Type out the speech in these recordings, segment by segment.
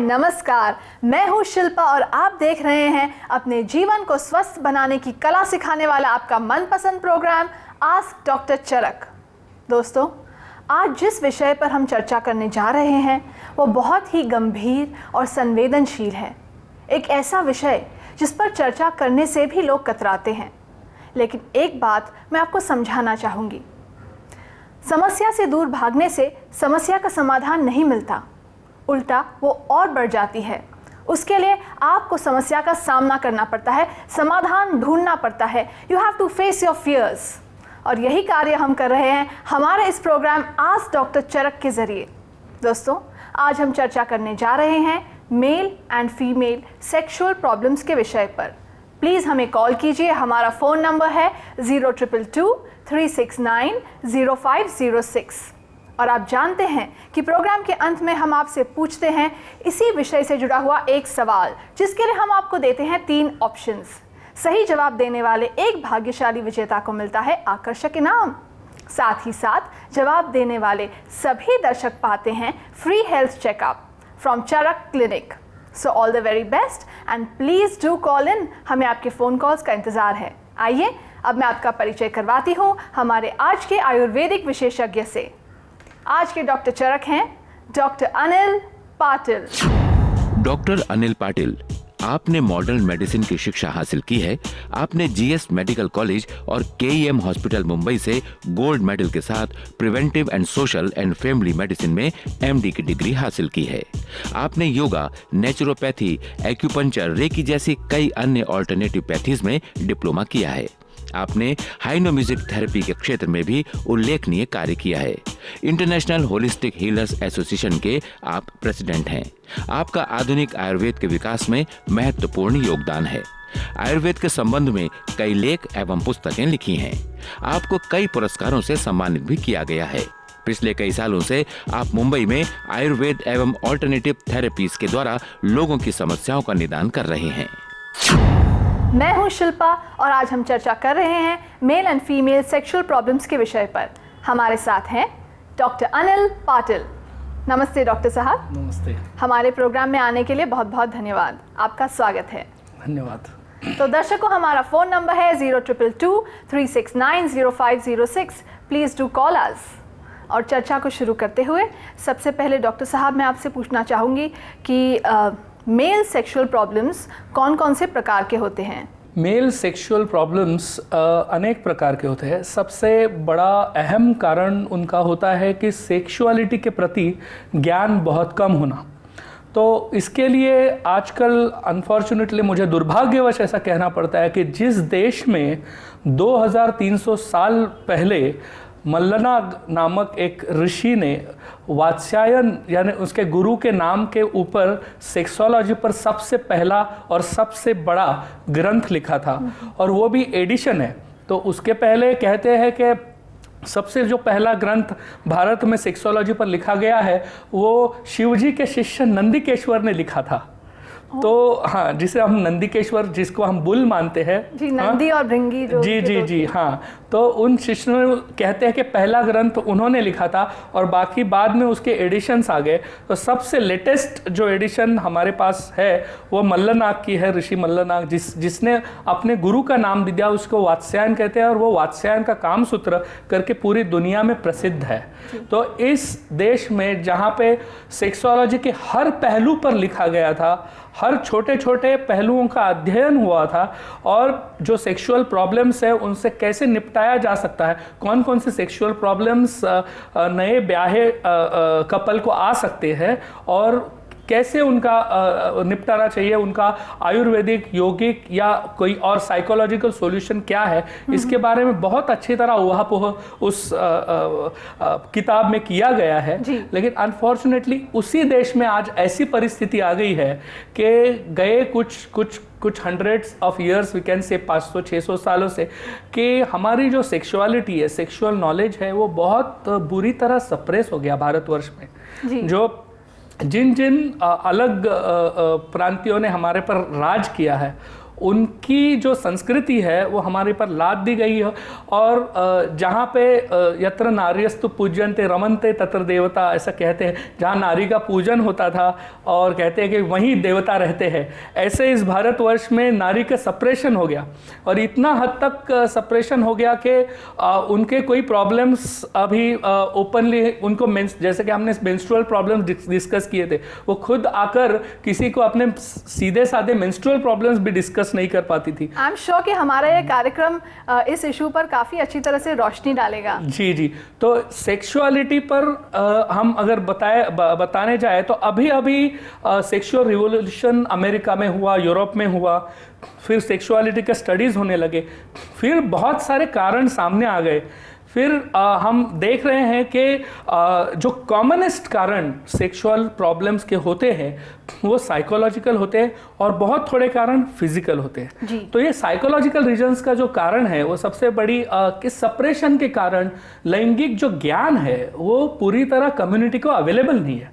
नमस्कार, मैं हूँ शिल्पा और आप देख रहे हैं अपने जीवन को स्वस्थ बनाने की कला सिखाने वाला आपका मनपसंद प्रोग्राम आस्क डॉक्टर चरक। दोस्तों, आज जिस विषय पर हम चर्चा करने जा रहे हैं वो बहुत ही गंभीर और संवेदनशील है। एक ऐसा विषय जिस पर चर्चा करने से भी लोग कतराते हैं। लेकिन एक बात मैं आपको समझाना चाहूँगी, समस्या से दूर भागने से समस्या का समाधान नहीं मिलता, उल्टा वो और बढ़ जाती है। उसके लिए आपको समस्या का सामना करना पड़ता है, समाधान ढूंढना पड़ता है। You have to face your fears. और यही कार्य हम कर रहे हैं हमारे इस प्रोग्राम आस्क डॉक्टर चरक के जरिए। दोस्तों, आज हम चर्चा करने जा रहे हैं male and female sexual problems के विषय पर। प्लीज़ हमें कॉल कीजिए। हमारा फ़ोन नंबर है 0222-369-0506। और आप जानते हैं कि प्रोग्राम के अंत में हम आपसे पूछते हैं इसी विषय से जुड़ा हुआ एक सवाल, जिसके लिए हम आपको देते हैं 3 ऑप्शंस। सही जवाब देने वाले एक भाग्यशाली विजेता को मिलता है आकर्षक इनाम। साथ ही साथ जवाब देने वाले सभी दर्शक पाते हैं free health checkup from Charak clinic. So all the very best and please do call in. हमें आपके फ़ोन कॉल्स का इंतज़ार है। आइए अब मैं आपका परिचय करवाती हूँ हमारे आज के आयुर्वेदिक विशेषज्ञ से। आज के डॉक्टर चरक हैं डॉक्टर अनिल पाटिल। डॉक्टर अनिल पाटिल, आपने मॉडर्न मेडिसिन की शिक्षा हासिल की है। आपने जीएस मेडिकल कॉलेज और केईएम हॉस्पिटल मुंबई से गोल्ड मेडल के साथ preventive and social and family medicine में एमडी की डिग्री हासिल की है। आपने योगा, नेचुरोपैथी, एक्यूपंक्चर, रेकी जैसी कई अन्य ऑल्टरनेटिव पैथीज में डिप्लोमा किया है। आपने हाइनोम्यूजिक थेरेपी के क्षेत्र में भी उल्लेखनीय कार्य किया है। इंटरनेशनल होलिस्टिक हीलर्स एसोसिएशन के आप प्रेसिडेंट हैं। आपका आधुनिक आयुर्वेद के विकास में महत्वपूर्ण योगदान है। आयुर्वेद के संबंध में कई लेख एवं पुस्तकें लिखी हैं। आपको कई पुरस्कारों से सम्मानित भी किया गया है। पिछले कई सालों से आप मुंबई में आयुर्वेद एवं ऑल्टरनेटिव थेरेपीज के द्वारा लोगों की समस्याओं का निदान कर रहे हैं। मैं हूं शिल्पा और आज हम चर्चा कर रहे हैं male and female sexual problems के विषय पर। हमारे साथ हैं डॉक्टर अनिल पाटिल। नमस्ते डॉक्टर साहब। नमस्ते। हमारे प्रोग्राम में आने के लिए बहुत बहुत धन्यवाद। आपका स्वागत है। धन्यवाद। तो दर्शकों, हमारा फ़ोन नंबर है 0222-369-0506। प्लीज़ डू कॉल अस। और चर्चा को शुरू करते हुए सबसे पहले डॉक्टर साहब मैं आपसे पूछना चाहूँगी कि मेल सेक्सुअल प्रॉब्लम्स कौन कौन से प्रकार के होते हैं? मेल सेक्सुअल प्रॉब्लम्स अनेक प्रकार के होते हैं। सबसे बड़ा अहम कारण उनका होता है कि सेक्सुअलिटी के प्रति ज्ञान बहुत कम होना। तो इसके लिए आजकल अनफॉर्चुनेटली मुझे दुर्भाग्यवश ऐसा कहना पड़ता है कि जिस देश में 2300 साल पहले मल्लनाग नामक एक ऋषि ने वात्स्यायन यानी उसके गुरु के नाम के ऊपर सेक्सोलॉजी पर सबसे पहला और सबसे बड़ा ग्रंथ लिखा था, और वो भी एडिशन है। तो उसके पहले कहते हैं कि सबसे जो पहला ग्रंथ भारत में सेक्सोलॉजी पर लिखा गया है वो शिवजी के शिष्य नंदिकेश्वर ने लिखा था। तो हाँ, जिसे हम नंदिकेश्वर, जिसको हम बुल मानते हैं जी, नंदी और भृंगी जो जी हाँ, तो उन शिष्यों ने कहते हैं कि पहला ग्रंथ उन्होंने लिखा था और बाकी बाद में उसके एडिशंस आ गए। तो सबसे लेटेस्ट जो एडिशन हमारे पास है वो मल्लनाग की है, ऋषि मल्लनाग, जिसने अपने गुरु का नाम दिया, उसको वात्स्यायन कहते हैं, और वो वात्स्यायन का काम सूत्र करके पूरी दुनिया में प्रसिद्ध है। तो इस देश में जहाँ पे सेक्सोलॉजी के हर पहलू पर लिखा गया था, हर छोटे छोटे पहलुओं का अध्ययन हुआ था, और जो सेक्सुअल प्रॉब्लम्स है उनसे कैसे निपटाया जा सकता है, कौन कौन से सेक्सुअल प्रॉब्लम्स नए ब्याहे कपल को आ सकते हैं और कैसे उनका निपटाना चाहिए, उनका आयुर्वेदिक, यौगिक या कोई और साइकोलॉजिकल सॉल्यूशन क्या है, इसके बारे में बहुत अच्छी तरह उहापोह उस किताब में किया गया है। लेकिन अनफॉर्चुनेटली उसी देश में आज ऐसी परिस्थिति आ गई है कि गए कुछ hundreds of years, we can say 500-600 सालों से, कि हमारी जो सेक्सुअलिटी है, सेक्सुअल नॉलेज है, वो बहुत बुरी तरह सप्रेस हो गया भारतवर्ष में। जो जिन अलग प्रांतियों ने हमारे पर राज किया है उनकी जो संस्कृति है वो हमारे पर लाद दी गई है। और जहाँ पे यत्र नार्यस्तु पूज्यन्ते रमन्ते तत्र देवता, ऐसा कहते हैं, जहाँ नारी का पूजन होता था और कहते हैं कि वहीं देवता रहते हैं, ऐसे इस भारतवर्ष में नारी का सप्रेशन हो गया और इतना हद तक सप्रेशन हो गया कि उनके कोई प्रॉब्लम्स अभी ओपनली उनको जैसे कि हमने मेंस्ट्रुअल प्रॉब्लम्स डिस्कस किए थे, वो खुद आकर किसी को अपने सीधे साधे मेंस्ट्रुअल प्रॉब्लम्स भी डिस्कस नहीं कर पाती थी। आई एम श्योर कि हमारा ये कार्यक्रम इस इशू पर काफी अच्छी तरह से रोशनी डालेगा। जी जी, तो सेक्सुअलिटी पर हम अगर बताने जाए तो अभी अभी सेक्सुअल रिवॉल्यूशन अमेरिका में हुआ, यूरोप में हुआ, फिर सेक्सुअलिटी के स्टडीज़ होने लगे, फिर बहुत सारे कारण सामने आ गए। फिर हम देख रहे हैं कि जो कॉमनेस्ट कारण सेक्सुअल प्रॉब्लम्स के होते हैं वो साइकोलॉजिकल होते हैं और बहुत थोड़े कारण फिजिकल होते हैं। तो ये साइकोलॉजिकल रीजंस का जो कारण है वो सबसे बड़ी कि सप्रेशन के कारण लैंगिक जो ज्ञान है वो पूरी तरह कम्युनिटी को अवेलेबल नहीं है।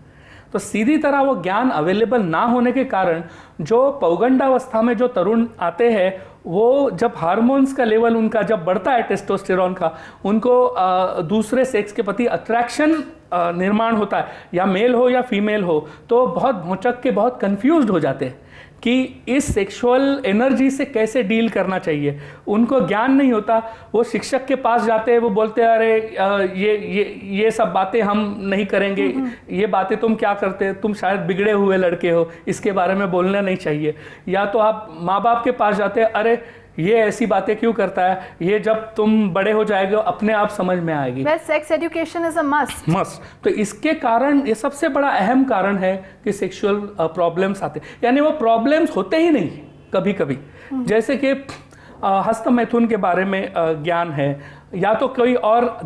तो सीधी तरह वो ज्ञान अवेलेबल ना होने के कारण जो पौगंडावस्था में जो तरुण आते हैं वो जब हार्मोन्स का लेवल उनका जब बढ़ता है टेस्टोस्टेरोन का, उनको दूसरे सेक्स के प्रति अट्रैक्शन निर्माण होता है, या मेल हो या फीमेल हो, तो बहुत भौचक के बहुत कंफ्यूज्ड हो जाते हैं कि इस सेक्सुअल एनर्जी से कैसे डील करना चाहिए। उनको ज्ञान नहीं होता, वो शिक्षक के पास जाते हैं, वो बोलते हैं अरे ये सब बातें हम नहीं करेंगे, ये बातें तुम क्या करते हो, तुम शायद बिगड़े हुए लड़के हो, इसके बारे में बोलना नहीं चाहिए। या तो आप माँ बाप के पास जाते हैं, अरे ये ऐसी बातें क्यों करता है, ये जब तुम बड़े हो जाएगे अपने आप समझ में आएगी। Sex education is a must. तो इसके कारण ये सबसे बड़ा अहम कारण है कि सेक्सुअल प्रॉब्लम्स आते, यानी वो प्रॉब्लम्स होते ही नहीं कभी कभी। जैसे कि हस्तमैथुन के बारे में ज्ञान है, या तो कोई और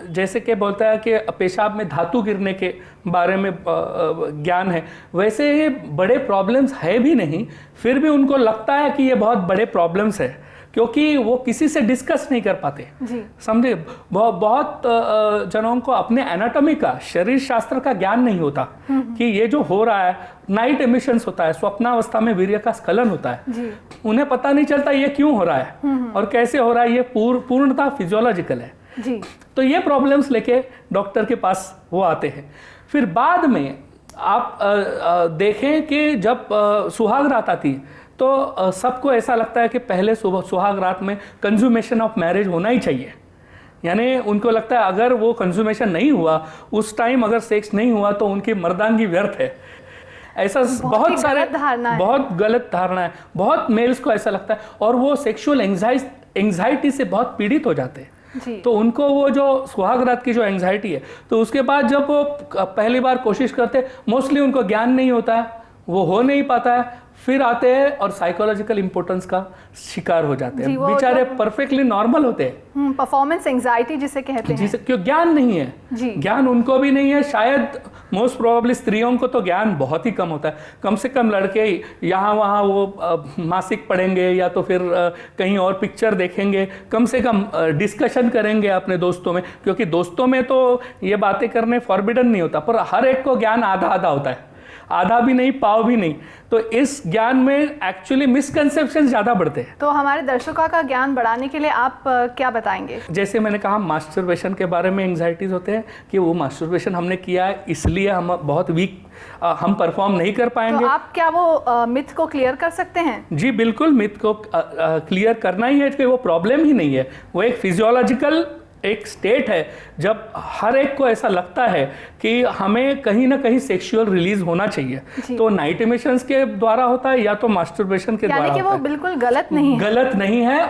जैसे कि बोलता है कि पेशाब में धातु गिरने के बारे में ज्ञान है, वैसे ये बड़े प्रॉब्लम्स है भी नहीं, फिर भी उनको लगता है कि ये बहुत बड़े प्रॉब्लम्स है क्योंकि वो किसी से डिस्कस नहीं कर पाते। समझे, बहुत जनों को अपने एनाटॉमी का, शरीर शास्त्र का ज्ञान नहीं होता कि ये जो हो रहा है, नाइट एमिशंस होता है, स्वप्नावस्था में वीर्य का स्खलन होता है, उन्हें पता नहीं चलता ये क्यों हो रहा है और कैसे हो रहा है, ये पूर्णतः फिजियोलॉजिकल है। तो ये प्रॉब्लम्स लेके डॉक्टर के पास वो आते हैं। फिर बाद में आप देखें कि जब सुहाग रात आती है तो सबको ऐसा लगता है कि पहले सुहाग रात में कंज्यूमेशन ऑफ मैरिज होना ही चाहिए, यानी उनको लगता है अगर वो कंज्यूमेशन नहीं हुआ, उस टाइम अगर सेक्स नहीं हुआ तो उनकी मर्दांगी व्यर्थ है। ऐसा बहुत सारे बहुत गलत धारणा है, बहुत मेल्स को ऐसा लगता है और वो सेक्सुअल एंग्जाइटी से बहुत पीड़ित हो जाते हैं। तो उनको वो जो सुहाग रात की जो एंग्जाइटी है, तो उसके बाद जब वो पहली बार कोशिश करते, मोस्टली उनको ज्ञान नहीं होता है, वो हो नहीं पाता है, फिर आते हैं और साइकोलॉजिकल इंपोर्टेंस का शिकार हो जाते हैं। बेचारे परफेक्टली नॉर्मल होते हैं, परफॉर्मेंस एंजाइटी जिसे कहते हैं, जिसे क्यों ज्ञान नहीं है, ज्ञान उनको भी नहीं है। शायद मोस्ट प्रोबेबली स्त्रियों को तो ज्ञान बहुत ही कम होता है, कम से कम लड़के यहाँ वहाँ वो मासिक पढ़ेंगे या तो फिर कहीं और पिक्चर देखेंगे, कम से कम डिस्कशन करेंगे अपने दोस्तों में, क्योंकि दोस्तों में तो ये बातें करने फॉरबिडन नहीं होता, पर हर एक को ज्ञान आधा आधा होता है, आधा भी नहीं पाव भी नहीं। तो इस ज्ञान में एक्चुअली मिसकंसेप्शन ज्यादा बढ़ते हैं। तो हमारे दर्शकों का ज्ञान बढ़ाने के लिए आप क्या बताएंगे? जैसे मैंने कहा, मास्टरबेशन के बारे में एंग्जाइटीज होते हैं कि वो मास्टरबेशन हमने किया है इसलिए हम बहुत वीक, हम परफॉर्म नहीं कर पाएंगे। तो आप क्या वो मिथ को क्लियर कर सकते हैं? जी बिल्कुल, मिथ को क्लियर करना ही है कि वो प्रॉब्लम ही नहीं है, वो एक फिजियोलॉजिकल एक स्टेट है जब हर एक को ऐसा लगता है कि हमें कहीं ना कहीं सेक्सुअल रिलीज होना चाहिए। तो नाइट एमिशंस के द्वारा होता है या तो मास्टरबेशन के द्वारा होता है। वो बिल्कुल गलत नहीं है, गलत नहीं है,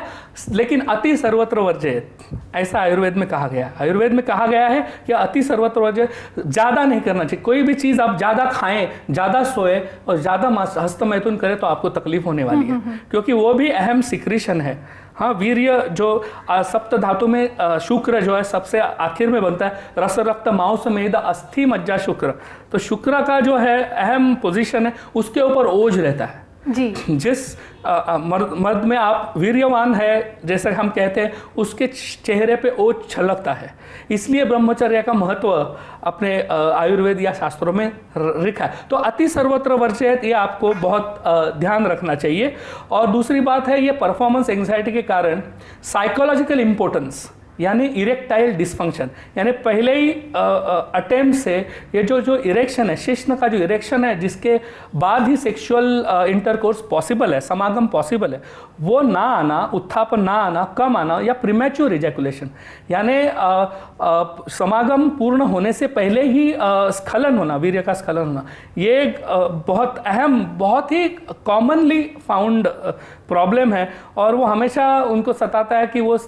लेकिन अति सर्वत्र वर्ज्येत, ऐसा आयुर्वेद में कहा गया है। आयुर्वेद में कहा गया है कि अति सर्वत्र वर्ज्येत, ज़्यादा नहीं करना चाहिए। कोई भी चीज़ आप ज़्यादा खाएं, ज़्यादा सोए और ज़्यादा हस्तमैथुन करें तो आपको तकलीफ होने वाली है, क्योंकि वो भी अहम सिक्रीशन है। हाँ, वीर्य जो सप्त धातु में शुक्र जो है सबसे आखिर में बनता है, रस रक्त मांस मेद अस्थि मज्जा शुक्र। तो शुक्र का जो है अहम पोजीशन है, उसके ऊपर ओज रहता है। जी। जिस मर्द में आप वीर्यवान है जैसे हम कहते हैं, उसके चेहरे पे ओज छलकता है। इसलिए ब्रह्मचर्य का महत्व अपने आयुर्वेद या शास्त्रों में लिखा है। तो अति सर्वत्र वर्जयेत, ये आपको बहुत ध्यान रखना चाहिए। और दूसरी बात है, ये परफॉर्मेंस एंग्जाइटी के कारण साइकोलॉजिकल इंपॉर्टेंस यानी इरेक्टाइल डिस्फंक्शन, यानी पहले ही अटेम्प्ट से ये जो इरेक्शन है, शिश्न का जो इरेक्शन है, जिसके बाद ही सेक्सुअल इंटरकोर्स पॉसिबल है, समागम पॉसिबल है, वो ना आना, उत्थापन ना आना, कम आना या प्रीमैच्योर इजैकुलेशन यानी समागम पूर्ण होने से पहले ही स्खलन होना, वीर्य का स्खलन होना, ये बहुत अहम, बहुत ही कॉमनली फाउंड प्रॉब्लम है। और वो हमेशा उनको सताता है कि वो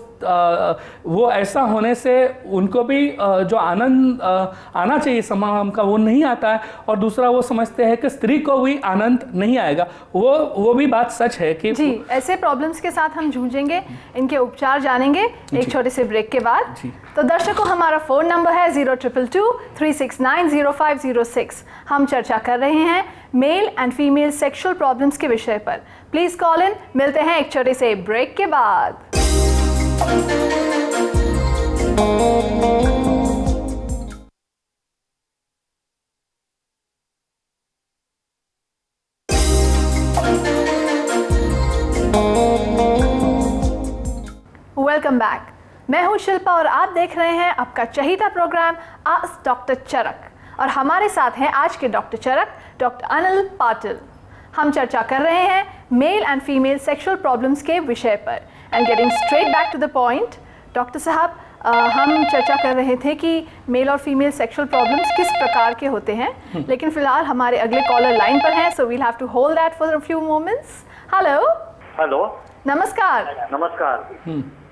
ऐसा होने से उनको भी जो आनंद आना चाहिए समागम का, वो नहीं आता है। और दूसरा, वो समझते हैं कि स्त्री को भी आनंद नहीं आएगा। वो भी बात सच है कि जी, ऐसे प्रॉब्लम्स के साथ हम जूझेंगे, इनके उपचार जानेंगे एक छोटे से ब्रेक के बाद। तो दर्शकों, हमारा फ़ोन नंबर है 0222-369-0506। हम चर्चा कर रहे हैं male and female sexual problems के विषय पर। Please call in. मिलते हैं एक छोटे से ब्रेक के बाद। Welcome back. मैं हूं शिल्पा और आप देख रहे हैं आपका चहीता प्रोग्राम आस्क डॉक्टर चरक। और हमारे साथ हैं आज के डॉक्टर चरक, डॉक्टर अनिल पाटिल। हम चर्चा कर रहे हैं male and female sexual problems के विषय पर। And getting straight back to the point, doctor साहब, हम चर्चा कर रहे थे कि मेल और फीमेल सेक्सुअल प्रॉब्लम्स किस प्रकार के होते हैं, लेकिन फिलहाल हमारे अगले कॉलर लाइन पर हैं, so we'll have to hold that for a few moments. Hello. Hello, नमस्कार। नमस्कार।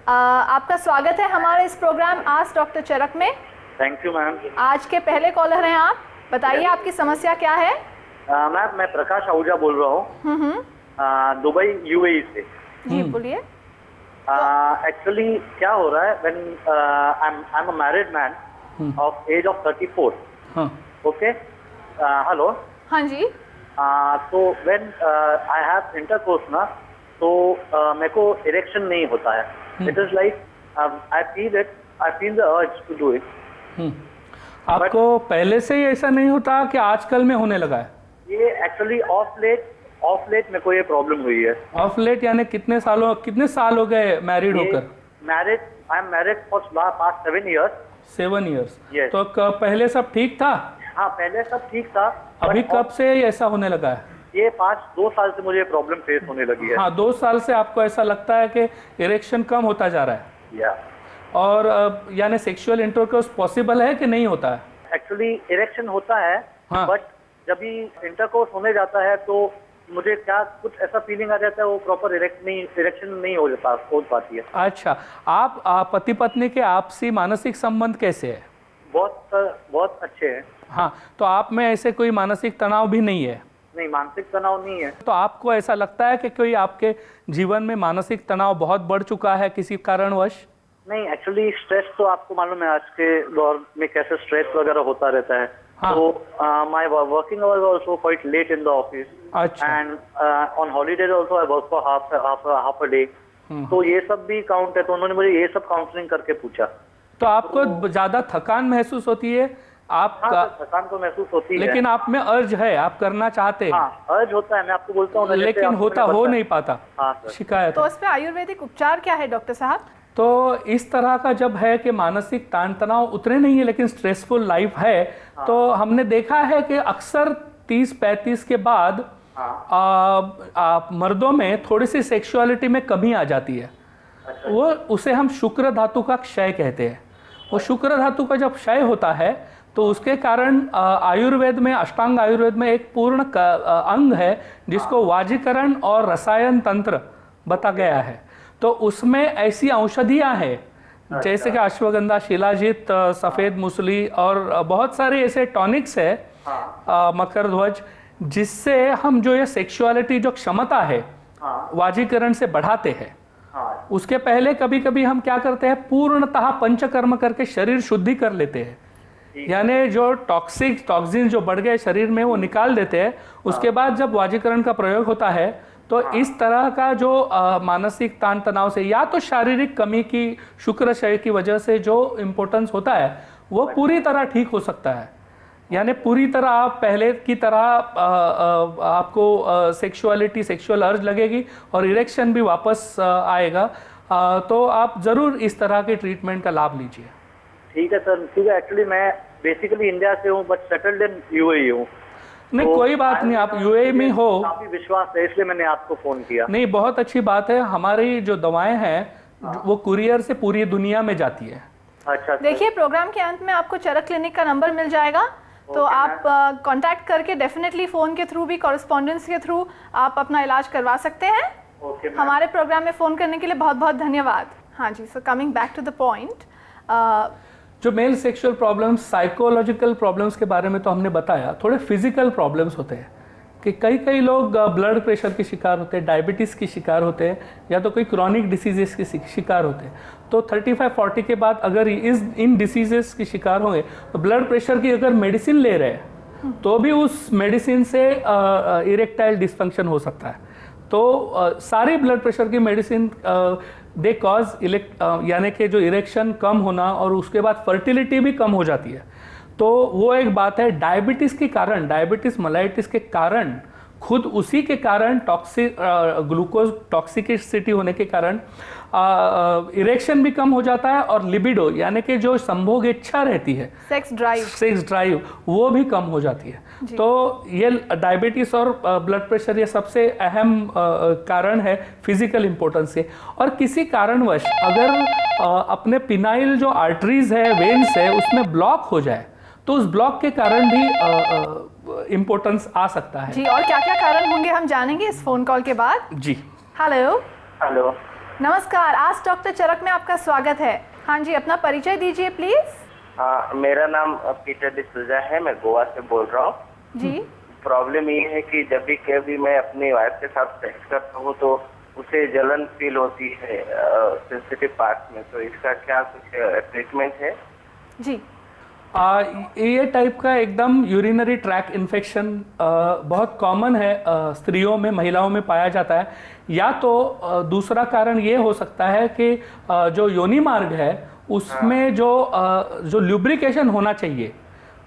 आपका स्वागत है हमारे इस प्रोग्राम आस्क डॉक्टर चरक में। Thank you ma'am. आज के पहले कॉलर हैं आप, बताइए आपकी समस्या क्या है। मैम, मैं प्रकाश आहूजा बोल रहा हूँ, दुबई यूएई से। जी बोलिए। एक्चुअली क्या हो रहा है, when I am a married man of age of 34। Okay, hello. हाँ जी। तो व्हेन आई हैव इंटरकोर्स ना, तो मेरे को इरेक्शन नहीं होता है। It is like I feel the urge to do it. आपको पहले से ही ऐसा नहीं होता कि आजकल में होने लगा है? ये एक्चुअली ऑफ लेट मेरे को ये प्रॉब्लम हुई है। ऑफ लेट यानी कितने साल हो गए मैरिड होकर? I am married for past 7 years। 7 years। Yes। तो पहले सब ठीक था? हाँ, पहले सब ठीक था। अभी कब से ऐसा होने लगा है? ये 2 साल से मुझे प्रॉब्लम फेस होने लगी है। हाँ, 2 साल से आपको ऐसा लगता है कि इरेक्शन कम होता जा रहा है? या और यानी सेक्सुअल इंटरकोर्स पॉसिबल है कि नहीं होता है? एक्चुअली इरेक्शन होता है, हाँ। बट जब भी इंटरकोर्स होने जाता है तो मुझे क्या कुछ ऐसा फीलिंग आ जाता है, वो प्रॉपर इरेक्शन नहीं हो पाती है। अच्छा, आप पति पत्नी के आपसी मानसिक संबंध कैसे है? बहुत अच्छे हैं। हाँ, तो आप में ऐसे कोई मानसिक तनाव भी नहीं है? नहीं, मानसिक तनाव नहीं है। तो आपको ऐसा लगता है कि कोई आपके जीवन में मानसिक तनाव बहुत बढ़ चुका है किसी कारणवश? नहीं, एक्चुअली स्ट्रेस तो आपको मालूम है आज के दौर में कैसे स्ट्रेस वगैरह होता रहता है। हाँ। तो my working hours also quite late in the office. अच्छा। And on holidays also I work for half a day. तो ये सब भी काउंट है। तो उन्होंने मुझे ये सब काउंसलिंग करके पूछा। तो आपको ज्यादा थकान महसूस होती है? हाँ, थकान तो महसूस होती है, लेकिन आप में अर्ज है, आप करना चाहते हैं? हाँ, अर्ज होता है, मैं आपको बोलता हूँ, लेकिन हो नहीं पाता। हाँ सर। शिकायत तो है। उस पे आयुर्वेदिक उपचार क्या है डॉक्टर साहब? तो इस तरह का जब है कि मानसिक ताण तनाव उतने नहीं है लेकिन स्ट्रेसफुल लाइफ है, तो हमने देखा है कि अक्सर 30-35 के बाद मर्दों में थोड़ी सी सेक्सुअलिटी में कमी आ जाती है। वो उसे हम शुक्र धातु का क्षय कहते हैं। वो शुक्र धातु का जब क्षय होता है तो उसके कारण आयुर्वेद में, अष्टांग आयुर्वेद में एक पूर्ण अंग है जिसको वाजीकरण और रसायन तंत्र बता गया है। तो उसमें ऐसी औषधियां हैं जैसे कि अश्वगंधा, शिलाजीत, सफेद मूसली और बहुत सारे ऐसे टॉनिक्स है, मकरध्वज, जिससे हम जो ये सेक्सुअलिटी जो क्षमता है वाजीकरण से बढ़ाते हैं। उसके पहले कभी कभी हम क्या करते हैं, पूर्णतः पंचकर्म करके शरीर शुद्धि कर लेते हैं यानी जो टॉक्सिन जो बढ़ गए शरीर में वो निकाल देते हैं। उसके बाद जब वाजीकरण का प्रयोग होता है तो इस तरह का जो मानसिक ताण तनाव से या तो शारीरिक कमी की शुक्राशय की वजह से जो इम्पोर्टेंस होता है वो पूरी तरह ठीक हो सकता है। यानी पूरी तरह आप पहले की तरह आपको सेक्सुअल अर्ज लगेगी और इरेक्शन भी वापस आएगा। तो आप ज़रूर इस तरह के ट्रीटमेंट का लाभ लीजिए। ठीक है सर, ठीक है। एक्चुअली मैं बेसिकली इंडिया से हूँ बट सेटल्ड इन यूएई हूँ। नहीं तो कोई बात नहीं, आप यूएई में हो, काफी विश्वास है इसलिए मैंने आपको फोन किया। नहीं बहुत अच्छी बात है। हमारी जो दवाएं हैं वो कुरियर से पूरी दुनिया में जाती है। अच्छा देखिए प्रोग्राम के अंत में आपको चरक क्लिनिक का नंबर मिल जाएगा, तो आप कांटेक्ट करके डेफिनेटली फ़ोन के थ्रू भी, कॉरेस्पॉन्डेंस के थ्रू आप अपना इलाज करवा सकते हैं। हमारे प्रोग्राम में फ़ोन करने के लिए बहुत बहुत धन्यवाद। हाँ जी, so coming back to the point, जो male sexual problems, psychological problems के बारे में तो हमने बताया। थोड़े फिजिकल प्रॉब्लम्स होते हैं कि कई लोग ब्लड प्रेशर के शिकार होते हैं, डायबिटीज़ के शिकार होते हैं, या तो कोई क्रॉनिक डिसीजेस के शिकार होते हैं। तो 35-40 के बाद अगर इन डिसीजेस के शिकार होंगे तो ब्लड प्रेशर की अगर मेडिसिन ले रहे हैं तो भी उस मेडिसिन से इरेक्टाइल डिसफंक्शन हो सकता है। तो सारी ब्लड प्रेशर की मेडिसिन दे कॉज यानी कि जो इरेक्शन कम होना और उसके बाद फर्टिलिटी भी कम हो जाती है। तो वो एक बात है। डायबिटीज़ के कारण, डायबिटीज़ मेलाइटिस के कारण, खुद उसी के कारण ग्लूकोज टॉक्सिसिटी होने के कारण इरेक्शन भी कम हो जाता है और लिबिडो यानी कि जो संभोग इच्छा रहती है, सेक्स ड्राइव वो भी कम हो जाती है। तो ये डायबिटीज़ और ब्लड प्रेशर ये सबसे अहम कारण है फिजिकल इम्पोर्टेंस से। और किसी कारणवश अगर अपने पिनाइल जो आर्टरीज है, वेन्स है, उसमें ब्लॉक हो जाए तो उस ब्लॉक के कारण भी इम्पोर्टेंस आ सकता है। जी, और क्या क्या कारण होंगे हम जानेंगे इस फोन कॉल के बाद। जी हेलो नमस्कार, आज डॉक्टर चरक में आपका स्वागत है। हाँ जी, अपना परिचय दीजिए प्लीज। हाँ, मेरा नाम पीटर डिसूजा है, मैं गोवा से बोल रहा हूँ। जी, प्रॉब्लम ये है कि जब भी कभी मैं अपनी वाइफ के साथ सेक्स करता हूँ तो उसे जलन फील होती है सेंसिटिव पार्ट में। तो इसका क्या कुछ ट्रीटमेंट है? जी, ये टाइप का एकदम यूरिनरी ट्रैक इन्फेक्शन बहुत कॉमन है, स्त्रियों में, महिलाओं में पाया जाता है। या तो दूसरा कारण ये हो सकता है कि जो योनि मार्ग है उसमें जो ल्यूब्रिकेशन होना चाहिए,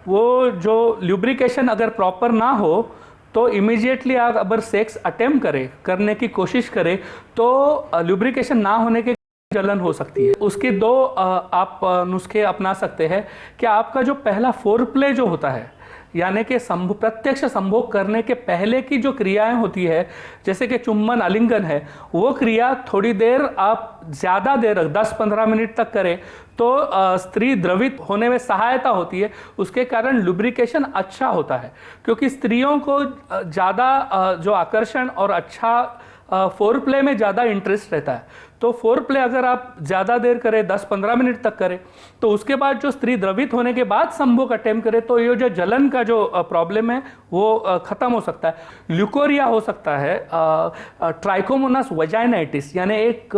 वो जो ल्यूब्रिकेशन अगर प्रॉपर ना हो तो इमीडिएटली आप अगर सेक्स अटेम्प्ट करने की कोशिश करें तो ल्यूब्रिकेशन ना होने के जलन हो सकती है। उसके दो आप नुस्खे अपना सकते हैं कि आपका जो पहला फोरप्ले जो होता है, यानी कि प्रत्यक्ष संभोग करने के पहले की जो क्रियाएं होती है, जैसे कि चुम्बन, आलिंगन है, वो क्रिया थोड़ी देर आप ज़्यादा देर 10-15 मिनट तक करें तो स्त्री द्रवित होने में सहायता होती है। उसके कारण लुब्रिकेशन अच्छा होता है, क्योंकि स्त्रियों को ज़्यादा जो आकर्षण और अच्छा फोरप्ले में ज़्यादा इंटरेस्ट रहता है। तो फोरप्ले अगर आप ज़्यादा देर करें, 10-15 मिनट तक करें, तो उसके बाद जो स्त्री द्रवित होने के बाद संभोग अटेम्प्ट करे तो ये जो जलन का जो प्रॉब्लम है वो ख़त्म हो सकता है। ल्यूकोरिया हो सकता है, ट्राइकोमोनास वजाइनाइटिस यानी एक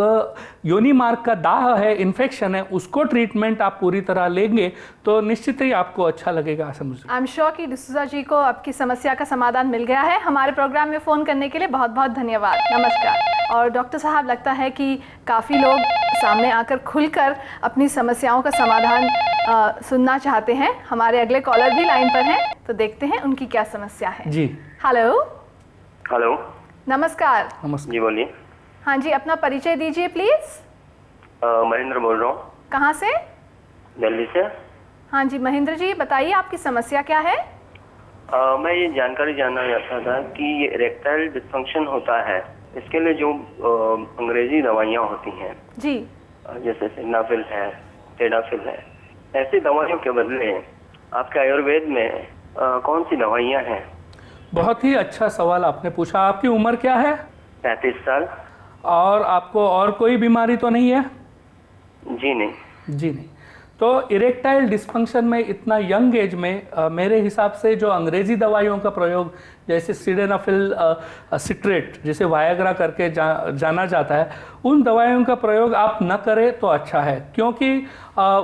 योनि मार्ग का दाह है, इन्फेक्शन है, उसको ट्रीटमेंट आप पूरी तरह लेंगे तो निश्चित ही आपको अच्छा लगेगा। समझ, आई एम श्योर कि डिसूजा जी को आपकी समस्या का समाधान मिल गया है। हमारे प्रोग्राम में फ़ोन करने के लिए बहुत बहुत धन्यवाद। नमस्कार। और डॉक्टर साहब, लगता है कि काफ़ी लोग सामने आकर खुलकर अपनी समस्याओं का समाधान सुनना चाहते हैं। हमारे अगले कॉलर भी लाइन पर हैं, तो देखते हैं उनकी क्या समस्या है। जी, हेलो नमस्कार। नमस्कार जी बोलिए। हाँ जी, अपना परिचय दीजिए प्लीज़। महेंद्र बोल रहा हूँ। कहाँ से? दिल्ली से। हाँ जी महेंद्र जी, बताइए आपकी समस्या क्या है। मैं ये जानकारी जानना चाहता था कि ये इरेक्टाइल डिसफंक्शन होता है, इसके लिए जो अंग्रेजी दवाइयाँ होती हैं जी, जैसे सिनाफिल है, टेडाफिल है, ऐसी दवाइयों के बदले आपके आयुर्वेद में कौन सी दवाइयाँ हैं? बहुत ही अच्छा सवाल आपने पूछा। आपकी उम्र क्या है? 35 साल। और आपको और कोई बीमारी तो नहीं है? जी नहीं। जी नहीं। तो इरेक्टाइल डिस्फंक्शन में इतना यंग एज में मेरे हिसाब से जो अंग्रेजी दवाइयों का प्रयोग जैसे सिडेनाफिल सिट्रेट जिसे वायाग्रा करके जाना जाता है, उन दवाइयों का प्रयोग आप न करें तो अच्छा है, क्योंकि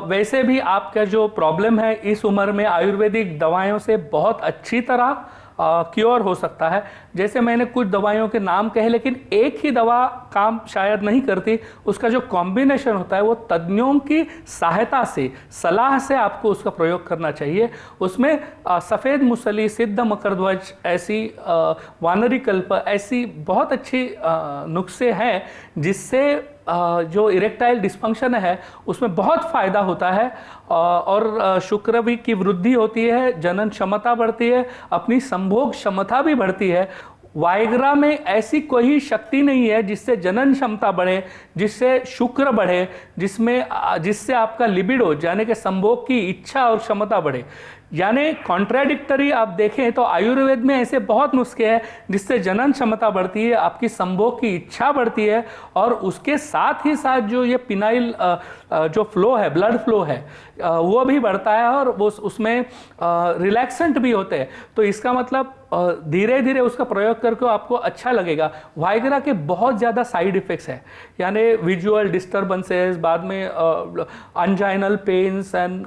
वैसे भी आपका जो प्रॉब्लम है इस उम्र में आयुर्वेदिक दवाइयों से बहुत अच्छी तरह क्योर हो सकता है। जैसे मैंने कुछ दवाइयों के नाम कहे, लेकिन एक ही दवा काम शायद नहीं करती, उसका जो कॉम्बिनेशन होता है वो तज्ञों की सहायता से, सलाह से आपको उसका प्रयोग करना चाहिए। उसमें सफ़ेद मुसली, सिद्ध मकरध्वज, ऐसी वानरी कल्प, ऐसी बहुत अच्छी नुस्खे हैं जिससे जो इरेक्टाइल डिस्फंक्शन है उसमें बहुत फ़ायदा होता है और शुक्र भी की वृद्धि होती है, जनन क्षमता बढ़ती है, अपनी संभोग क्षमता भी बढ़ती है। वायग्रा में ऐसी कोई शक्ति नहीं है जिससे जनन क्षमता बढ़े, जिससे शुक्र बढ़े, जिससे आपका लिबिडो यानी कि संभोग की इच्छा और क्षमता बढ़े। यानी कॉन्ट्राडिक्टरी आप देखें तो आयुर्वेद में ऐसे बहुत नुस्खे हैं जिससे जनन क्षमता बढ़ती है, आपकी संभोग की इच्छा बढ़ती है और उसके साथ ही साथ जो ये पिनाइल जो फ्लो है, ब्लड फ्लो है, वो भी बढ़ता है और वो उसमें रिलैक्सेंट भी होते हैं। तो इसका मतलब धीरे धीरे उसका प्रयोग करके आपको अच्छा लगेगा। वायग्रा के बहुत ज़्यादा साइड इफ़ेक्ट्स हैं, यानी विजुअल डिस्टर्बेंसेस, बाद में अंजाइनल पेन्स एंड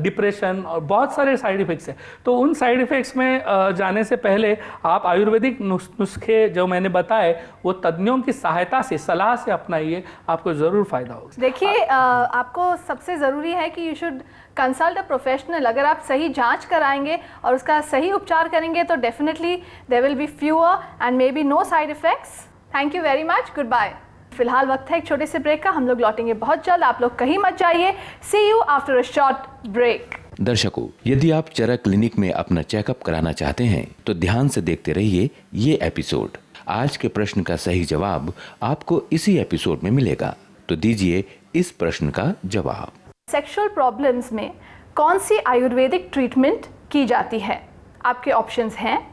डिप्रेशन और बहुत सारे साइड इफ़ेक्ट्स हैं। तो उन साइड इफ़ेक्ट्स में जाने से पहले आप आयुर्वेदिक नुस्खे जो मैंने बताए वो तज्ञों की सहायता से, सलाह से अपनाइए, आपको ज़रूर फ़ायदा होगा। देखिए, आपको सबसे ज़रूरी है कि you should consult a professional. अगर आप सही जांच कराएंगे और उसका सही उपचार करेंगे तो definitely there will be fewer and maybe no side effects. Thank you very much, goodbye. फिलहाल वक्त है एक छोटे से ब्रेक का, हम लोग लौटेंगे बहुत जल्द, आप लोग कहीं मत जाइए। See you after a short break. दर्शकों, यदि आप चरक क्लिनिक में अपना चेकअप कराना चाहते हैं तो ध्यान से देखते रहिए ये एपिसोड। आज के प्रश्न का सही जवाब आपको इसी एपिसोड में मिलेगा, तो दीजिए इस प्रश्न का जवाब। सेक्सुअल प्रॉब्लम्स में कौन सी आयुर्वेदिक ट्रीटमेंट की जाती है? आपके ऑप्शंस हैं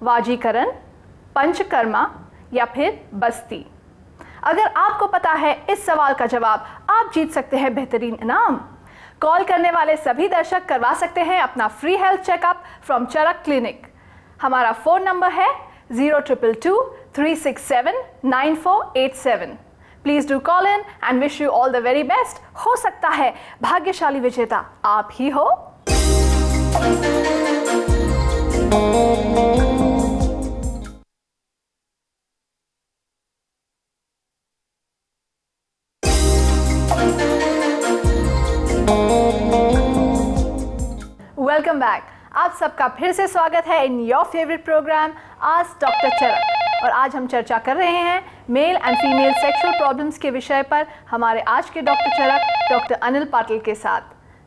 वाजीकरण, पंचकर्मा या फिर बस्ती। अगर आपको पता है इस सवाल का जवाब, आप जीत सकते हैं बेहतरीन इनाम। कॉल करने वाले सभी दर्शक करवा सकते हैं अपना free health checkup from Charak clinic. हमारा फ़ोन नंबर है 0222-367-9487। Please do call in and wish you all the very best. हो सकता है भाग्यशाली विजेता आप ही हो। Welcome back. आप सबका फिर से स्वागत है in your favourite programme ask doctor Charak. और आज हम चर्चा कर रहे हैं male and female sexual problems के विषय पर हमारे आज के डॉक्टर चरक डॉक्टर अनिल पाटिल के साथ।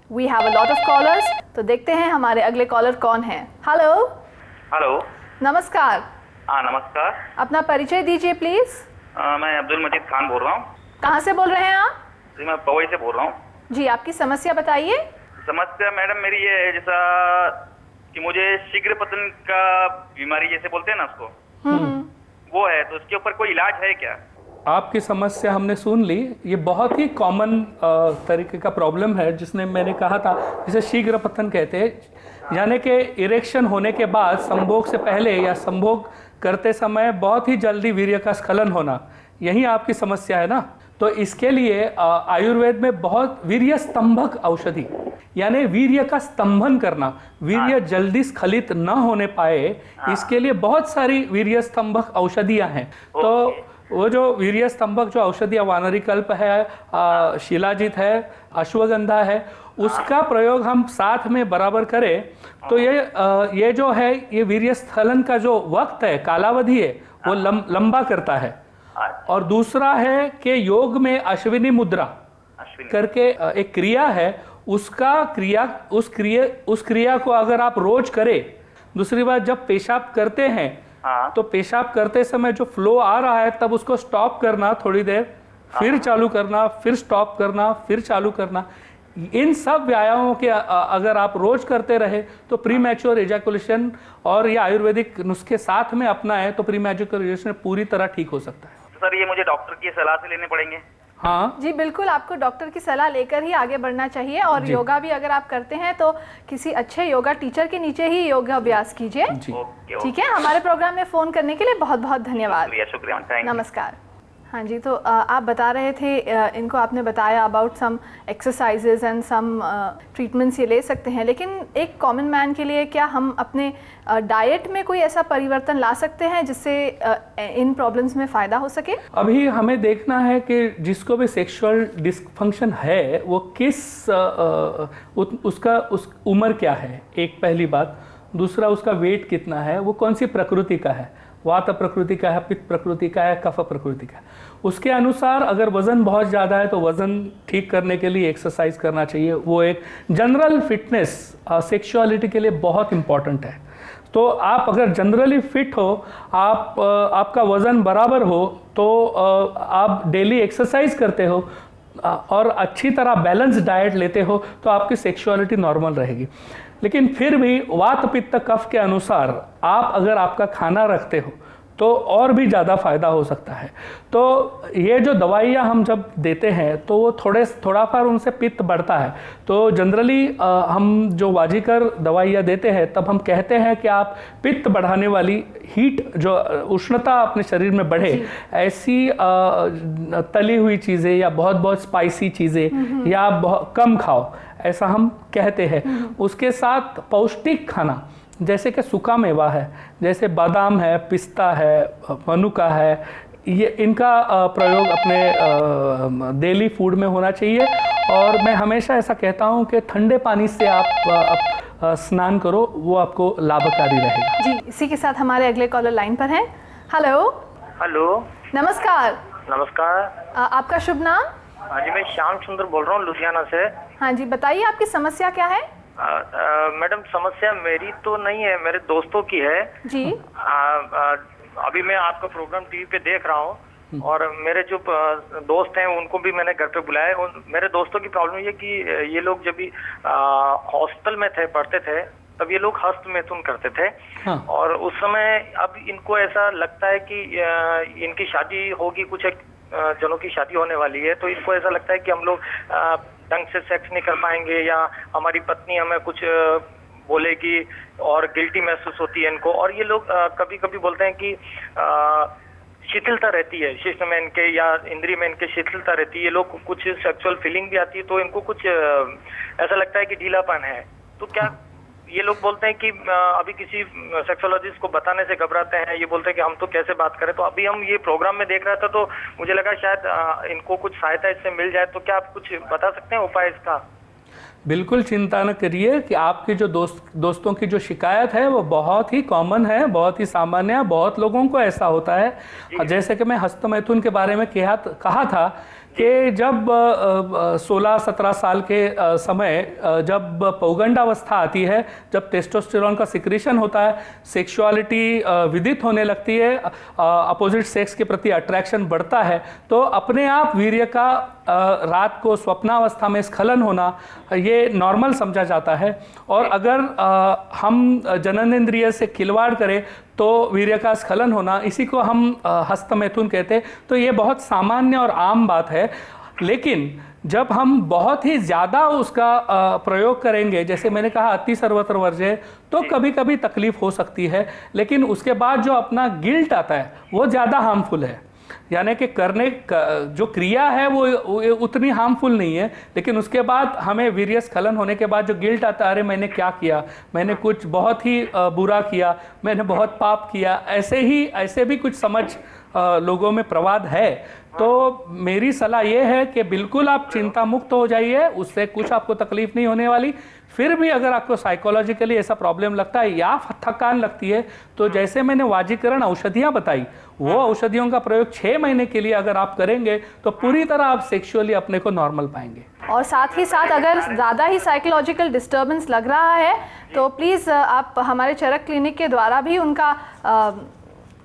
We have a lot of callers, तो देखते हैं हमारे अगले कॉलर कौन हैं। हेलो। हेलो। नमस्कार। हाँ नमस्कार। अपना परिचय दीजिए प्लीज। मैं अब्दुल मजीद खान बोल रहा हूँ। कहाँ से बोल रहे हैं आप? जी मैं पवई से बोल रहा हूँ। जी, आपकी समस्या बताइए। समस्या मैडम मेरी ये है जैसा कि मुझे शीघ्र पतन का बीमारी जैसे बोलते हैं ना उसको, वो है, तो उसके ऊपर कोई इलाज है क्या? आपकी समस्या हमने सुन ली। ये बहुत ही कॉमन तरीके का प्रॉब्लम है जिसने मैंने कहा था, जिसे शीघ्र पतन कहते हैं, यानी कि इरेक्शन होने के बाद संभोग से पहले या संभोग करते समय बहुत ही जल्दी वीर्य का स्खलन होना, यही आपकी समस्या है ना। तो इसके लिए आयुर्वेद में बहुत वीर्य स्तंभक औषधि, यानी वीर्य का स्तंभन करना, वीर्य जल्दी स्खलित न होने पाए, इसके लिए बहुत सारी वीर्य स्तंभक औषधियां हैं। तो वो जो वीर्य स्तंभक जो औषधियां, वानरी कल्प है, शिलाजित है, अश्वगंधा है, उसका प्रयोग हम साथ में बराबर करें तो ये जो है ये वीर्य स्खलन का जो वक्त है, कालावधि है, वो लंबा करता है। और दूसरा है कि योग में अश्विनी मुद्रा करके एक क्रिया है, उस क्रिया को अगर आप रोज करें, दूसरी बात जब पेशाब करते हैं तो पेशाब करते समय जो फ्लो आ रहा है तब उसको स्टॉप करना थोड़ी देर, फिर चालू करना, फिर स्टॉप करना, फिर चालू करना। इन सब व्यायामों के अगर आप रोज करते रहे तो प्री मैच्योर एजैकुलेशन और ये आयुर्वेदिक नुस्खे साथ में अपनाएं तो प्री मैच्योर एजैकुलेशन पूरी तरह ठीक हो सकता है। तो सर ये मुझे डॉक्टर की सलाह से लेने पड़ेंगे? हाँ जी बिल्कुल, आपको डॉक्टर की सलाह लेकर ही आगे बढ़ना चाहिए और योगा भी अगर आप करते हैं तो किसी अच्छे योगा टीचर के नीचे ही योगा अभ्यास कीजिए। ठीक है, हमारे प्रोग्राम में फ़ोन करने के लिए बहुत बहुत धन्यवाद। शुक्रिया, थैंक यू। नमस्कार। हाँ जी, तो आप बता रहे थे, इनको आपने बताया about some exercises and some treatments ये ले सकते हैं, लेकिन एक कॉमन मैन के लिए क्या हम अपने डाइट में कोई ऐसा परिवर्तन ला सकते हैं जिससे इन प्रॉब्लम्स में फ़ायदा हो सके? अभी हमें देखना है कि जिसको भी सेक्सुअल डिस्फंक्शन है वो किस उसका उम्र क्या है, एक पहली बात। दूसरा, उसका वेट कितना है, वो कौन सी प्रकृति का है, वात प्रकृति का है, पित्त प्रकृति का है, कफ प्रकृति का है। उसके अनुसार अगर वज़न बहुत ज़्यादा है तो वज़न ठीक करने के लिए एक्सरसाइज करना चाहिए। वो एक जनरल फिटनेस सेक्सुअलिटी के लिए बहुत इम्पॉर्टेंट है। तो आप अगर जनरली फिट हो, आपका वज़न बराबर हो, तो आप डेली एक्सरसाइज करते हो और अच्छी तरह बैलेंस डाइट लेते हो तो आपकी सेक्सुअलिटी नॉर्मल रहेगी। लेकिन फिर भी वात पित्त कफ के अनुसार आप अगर आपका खाना रखते हो तो और भी ज़्यादा फ़ायदा हो सकता है। तो ये जो दवाइयाँ हम जब देते हैं तो वो थोड़ा फार उनसे पित्त बढ़ता है। तो जनरली हम जो वाजीकर दवाइयाँ देते हैं तब हम कहते हैं कि आप पित्त बढ़ाने वाली हीट, जो उष्णता अपने शरीर में बढ़े, ऐसी तली हुई चीज़ें या बहुत स्पाइसी चीज़ें या बहुत कम खाओ, ऐसा हम कहते हैं। उसके साथ पौष्टिक खाना, जैसे कि सूखा मेवा है, जैसे बादाम है, पिस्ता है, मनुका है, ये इनका प्रयोग अपने डेली फूड में होना चाहिए। और मैं हमेशा ऐसा कहता हूँ कि ठंडे पानी से आप स्नान करो, वो आपको लाभकारी रहेगा। जी, इसी के साथ हमारे अगले कॉलर लाइन पर हैं। हेलो। हेलो, नमस्कार। नमस्कार। आपका शुभ नाम? हाँ जी, मैं श्याम सुंदर बोल रहा हूँ लुधियाना से। हाँ जी, बताइए आपकी समस्या क्या है? मैडम, समस्या मेरी तो नहीं है, मेरे दोस्तों की है जी। अभी मैं आपका प्रोग्राम टीवी पे देख रहा हूँ और मेरे जो दोस्त हैं उनको भी मैंने घर पे बुलाया। मेरे दोस्तों की प्रॉब्लम ये कि ये लोग जब भी हॉस्टल में थे, पढ़ते थे, तब ये लोग हस्त मैथुन करते थे। हाँ। और उस समय अब इनको ऐसा लगता है कि इनकी शादी होगी, कुछ एक जनों की शादी होने वाली है, तो इनको ऐसा लगता है कि हम लोग ढंग से सेक्स नहीं कर पाएंगे या हमारी पत्नी हमें कुछ बोलेगी और गिल्टी महसूस होती है इनको। और ये लोग कभी कभी बोलते हैं कि शिथिलता रहती है शिश्न में इनके या इंद्रिय में इनके शिथिलता रहती है। ये लोग कुछ सेक्सुअल फीलिंग भी आती है तो इनको कुछ ऐसा लगता है कि ढीलापन है। तो क्या ये लोग बोलते हैं कि अभी किसी सेक्सोलॉजिस्ट को बताने से घबराते हैं, ये बोलते हैं कि हम तो कैसे बात करें। तो अभी हम ये प्रोग्राम में देख रहा था तो मुझे लगा शायद इनको कुछ सहायता इससे मिल जाए। तो क्या आप कुछ बता सकते हैं उपाय इसका? बिल्कुल चिंता न करिए कि आपके जो दोस्तों की जो शिकायत है वो बहुत ही कॉमन है, बहुत ही सामान्य है, बहुत लोगों को ऐसा होता है। जैसे कि मैं हस्तमैथुन के बारे में कहा था कि जब 16-17 साल के समय जब पौगंडावस्था आती है, जब टेस्टोस्टेरोन का सिक्रीशन होता है, सेक्सुअलिटी विदित होने लगती है, अपोजिट सेक्स के प्रति अट्रैक्शन बढ़ता है, तो अपने आप वीर्य का रात को स्वप्नावस्था में स्खलन होना ये नॉर्मल समझा जाता है। और अगर हम जननेंद्रिय से खिलवाड़ करें तो वीर्य का स्खलन होना, इसी को हम हस्तमैथुन कहते हैं। तो ये बहुत सामान्य और आम बात है। लेकिन जब हम बहुत ही ज़्यादा उसका प्रयोग करेंगे, जैसे मैंने कहा अति सर्वत्र वर्ज्य, तो कभी कभी तकलीफ हो सकती है। लेकिन उसके बाद जो अपना गिल्ट आता है वो ज़्यादा हार्मफुल है। यानी कि करने जो क्रिया है वो उतनी हार्मफुल नहीं है, लेकिन उसके बाद हमें वीर्य स्खलन होने के बाद जो गिल्ट आता है, अरे मैंने क्या किया, मैंने कुछ बहुत ही बुरा किया, मैंने बहुत पाप किया, ऐसे भी कुछ समझ लोगों में प्रवाद है। तो मेरी सलाह ये है कि बिल्कुल आप चिंता मुक्त हो जाइए, उससे कुछ आपको तकलीफ नहीं होने वाली। फिर भी अगर आपको साइकोलॉजिकली ऐसा प्रॉब्लम लगता है या थकान लगती है तो जैसे मैंने वाजीकरण औषधियाँ बताई, वो औषधियों का प्रयोग 6 महीने के लिए अगर आप करेंगे तो पूरी तरह आप सेक्सुअली अपने को नॉर्मल पाएंगे। और साथ ही साथ अगर ज़्यादा ही साइकोलॉजिकल डिस्टर्बेंस लग रहा है तो प्लीज़ आप हमारे चरक क्लिनिक के द्वारा भी उनका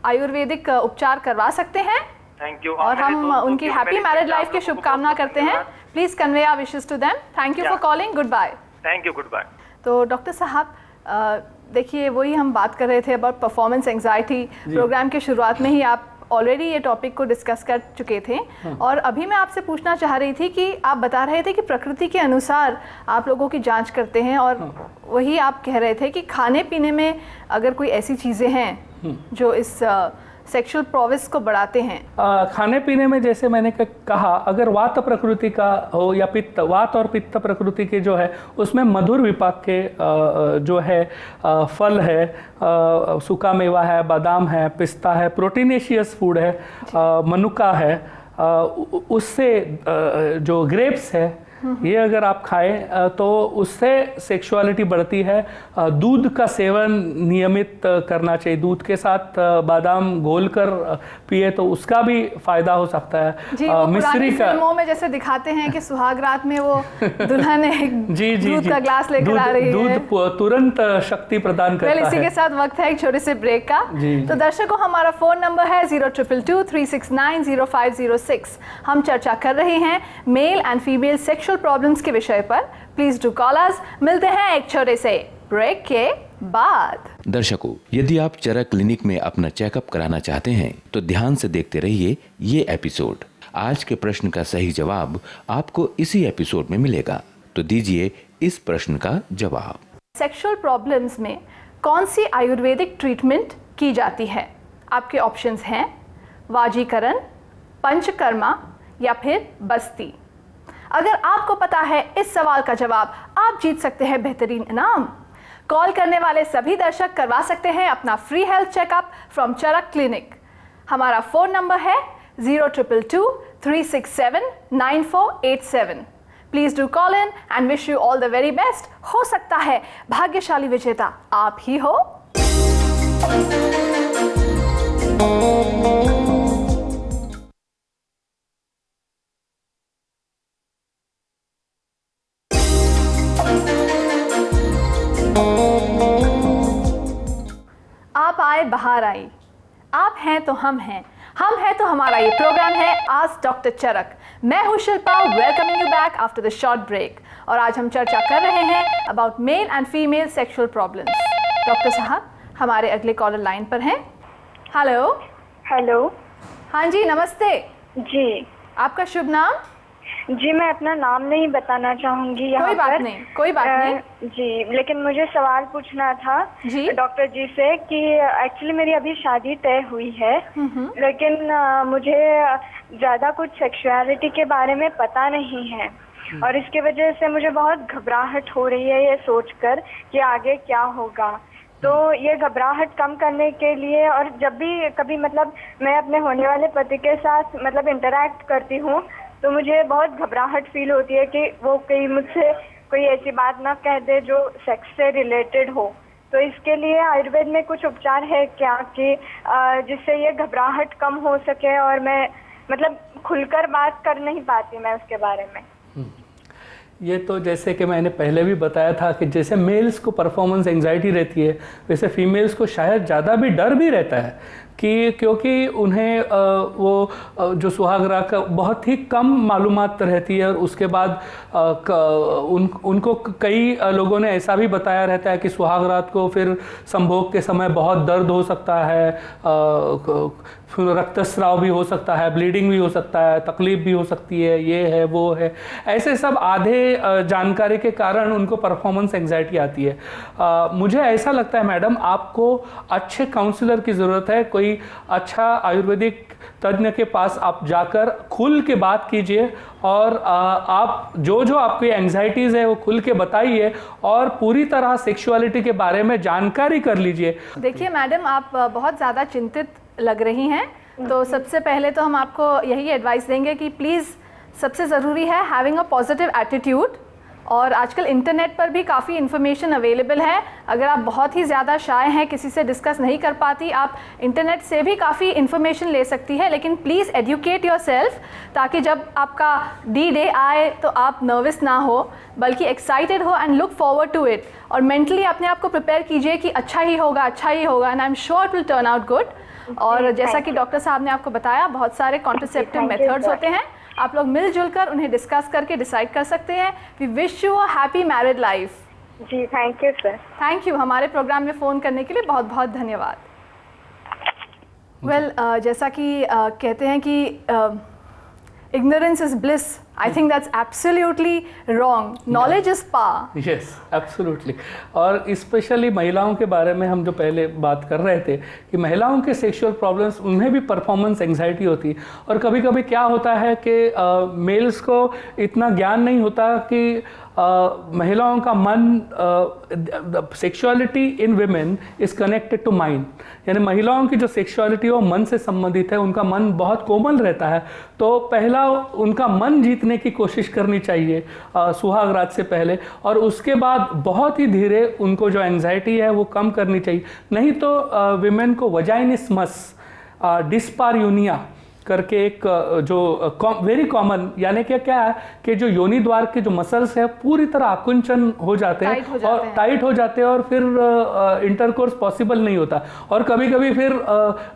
आयुर्वेदिक उपचार करवा सकते हैं। Thank you. और हम उनकी हैप्पी मैरिड लाइफ की शुभकामना करते हैं। Please convey our wishes to them. Thank you for calling. Goodbye. Thank you. Goodbye. तो डॉक्टर साहब, देखिए वही हम बात कर रहे थे अबाउट परफॉर्मेंस एंजाइटी। प्रोग्राम के शुरुआत में ही आप ऑलरेडी ये टॉपिक को डिस्कस कर चुके थे और अभी मैं आपसे पूछना चाह रही थी कि आप बता रहे थे कि प्रकृति के अनुसार आप लोगों की जांच करते हैं और वही आप कह रहे थे कि खाने पीने में अगर कोई ऐसी चीज़ें हैं जो इस सेक्सुअल प्रोविस को बढ़ाते हैं। खाने पीने में जैसे मैंने कहा, अगर वात प्रकृति का हो या पित्त, वात और पित्त प्रकृति के जो है उसमें मधुर विपाक के जो है फल है, सूखा मेवा है, बादाम है, पिस्ता है, प्रोटीनेशियस फूड है, मनुका है, उससे जो ग्रेप्स है ये अगर आप खाएं तो उससे सेक्सुअलिटी बढ़ती है। दूध का सेवन नियमित करना चाहिए, दूध के साथ बादाम घोलकर पिए तो उसका भी फायदा हो सकता है। जी, मिस्री का फिल्मों में जैसे दिखाते हैं कि सुहाग रात में वो दुल्हन दूध का ग्लास लेकर आ रही है, दूध तुरंत शक्ति प्रदान करता है। इसी के साथ वक्त है एक छोटे से ब्रेक का। तो दर्शकों, हमारा फोन नंबर है 022236900506। हम चर्चा कर रहे हैं male and female sexual problems के विषय पर। प्लीज डू कॉल अस। मिलते हैं एक छोटे से ब्रेक के बाद। दर्शकों, यदि आप चरक क्लिनिक में अपना चेकअप कराना चाहते हैं तो ध्यान से देखते रहिए ये एपिसोड। आज के प्रश्न का सही जवाब आपको इसी एपिसोड में मिलेगा, तो दीजिए इस प्रश्न का जवाब। सेक्सुअल प्रॉब्लम्स में कौन सी आयुर्वेदिक ट्रीटमेंट की जाती है? आपके ऑप्शंस हैं वाजीकरण, पंचकर्मा या फिर बस्ती। अगर आपको पता है इस सवाल का जवाब, आप जीत सकते हैं बेहतरीन इनाम। कॉल करने वाले सभी दर्शक करवा सकते हैं अपना free health checkup from Charak clinic. हमारा फोन नंबर है 0222367947। Please do call in and wish you all the very best. हो सकता है भाग्यशाली विजेता आप ही हो। आप आए बाहर आई, आप हैं तो हम हैं, हम हैं तो हमारा ये प्रोग्राम है आज डॉक्टर चरक। मैं हूं Shilpa, welcoming you back after the short break. और आज हम चर्चा कर रहे हैं about male and female sexual problems. Doctor साहब, हमारे अगले कॉलर लाइन पर हैं। हेलो। हेलो। हाँ जी, नमस्ते जी। आपका शुभ नाम? जी, मैं अपना नाम नहीं बताना चाहूंगी यहाँ कोई बात नहीं, कोई बात नहीं। जी, लेकिन मुझे सवाल पूछना था डॉक्टर जी से कि एक्चुअली मेरी अभी शादी तय हुई है, लेकिन मुझे ज़्यादा कुछ सेक्सुअलिटी के बारे में पता नहीं है और इसके वजह से मुझे बहुत घबराहट हो रही है ये सोचकर कि आगे क्या होगा। तो ये घबराहट कम करने के लिए, और जब भी कभी मतलब मैं अपने होने वाले पति के साथ मतलब इंटरैक्ट करती हूँ तो मुझे बहुत घबराहट फील होती है कि वो कहीं मुझसे कोई ऐसी बात ना कह दे जो सेक्स से रिलेटेड हो। तो इसके लिए आयुर्वेद में कुछ उपचार है क्या कि जिससे ये घबराहट कम हो सके और मैं मतलब खुलकर बात कर नहीं पाती मैं उसके बारे में? ये तो जैसे कि मैंने पहले भी बताया था कि जैसे मेल्स को परफॉर्मेंस एंजाइटी रहती है, वैसे फीमेल्स को शायद ज़्यादा भी डर भी रहता है कि क्योंकि उन्हें वो जो सुहाग रात का बहुत ही कम मालूमात रहती है और उसके बाद उनको कई लोगों ने ऐसा भी बताया रहता है कि सुहाग रात को फिर संभोग के समय बहुत दर्द हो सकता है, रक्तस्राव भी हो सकता है, ब्लीडिंग भी हो सकता है, तकलीफ भी हो सकती है, ये है वो है, ऐसे सब आधे जानकारी के कारण उनको परफॉर्मेंस एंजाइटी आती है। मुझे ऐसा लगता है मैडम, आपको अच्छे काउंसलर की ज़रूरत है। कोई अच्छा आयुर्वेदिक तज्ञ के पास आप जाकर खुल के बात कीजिए और आप जो आपकी एंजाइटीज़ है वो खुल के बताइए और पूरी तरह सेक्सुअलिटी के बारे में जानकारी कर लीजिए। देखिए मैडम, आप बहुत ज़्यादा चिंतित लग रही हैं, तो सबसे पहले तो हम आपको यही एडवाइस देंगे कि प्लीज़ सबसे ज़रूरी है हैविंग अ पॉजिटिव एटीट्यूड। और आजकल इंटरनेट पर भी काफ़ी इन्फॉर्मेशन अवेलेबल है। अगर आप बहुत ही ज़्यादा शाय हैं, किसी से डिस्कस नहीं कर पाती, आप इंटरनेट से भी काफ़ी इन्फॉर्मेशन ले सकती है। लेकिन प्लीज़ एजुकेट योरसेल्फ, ताकि जब आपका डे आए तो आप नर्वस ना हो बल्कि एक्साइटेड हो and look forward to it. और मेंटली अपने आप को प्रिपेयर कीजिए कि अच्छा ही होगा and I am sure it will turn out good. और जैसा कि डॉक्टर साहब ने आपको बताया, बहुत सारे कॉन्ट्रासेप्टिव मेथड्स होते हैं, आप लोग मिलजुल कर उन्हें डिस्कस करके डिसाइड कर सकते हैं। We wish you a happy married life. जी, thank you sir. Thank you. हमारे प्रोग्राम में फ़ोन करने के लिए बहुत बहुत धन्यवाद। वेल जैसा कि कहते हैं कि ignorance is bliss. I think that's absolutely wrong. Knowledge is power. Yes absolutely. और स्पेशली महिलाओं के बारे में हम जो पहले बात कर रहे थे कि महिलाओं के सेक्सुअल प्रॉब्लम्स, उन्हें भी परफॉर्मेंस एंजाइटी होती है। और कभी कभी क्या होता है कि मेल्स को इतना ज्ञान नहीं होता कि महिलाओं का मन, sexuality in women is connected to mind, यानी महिलाओं की जो सेक्सुअलिटी है वो मन से संबंधित है, उनका मन बहुत कोमल रहता है। तो पहला उनका मन जीतने की कोशिश करनी चाहिए सुहाग रात से पहले, और उसके बाद बहुत ही धीरे उनको जो एंजाइटी है वो कम करनी चाहिए। नहीं तो विमेन को वजाइनिस्मस डिस्पार्यूनिया करके एक जो वेरी कॉमन, यानी कि क्या है कि जो योनि द्वार के जो मसल्स है पूरी तरह आकुंचन हो जाते हैं और टाइट हो जाते हैं और फिर इंटरकोर्स पॉसिबल नहीं होता। और कभी कभी फिर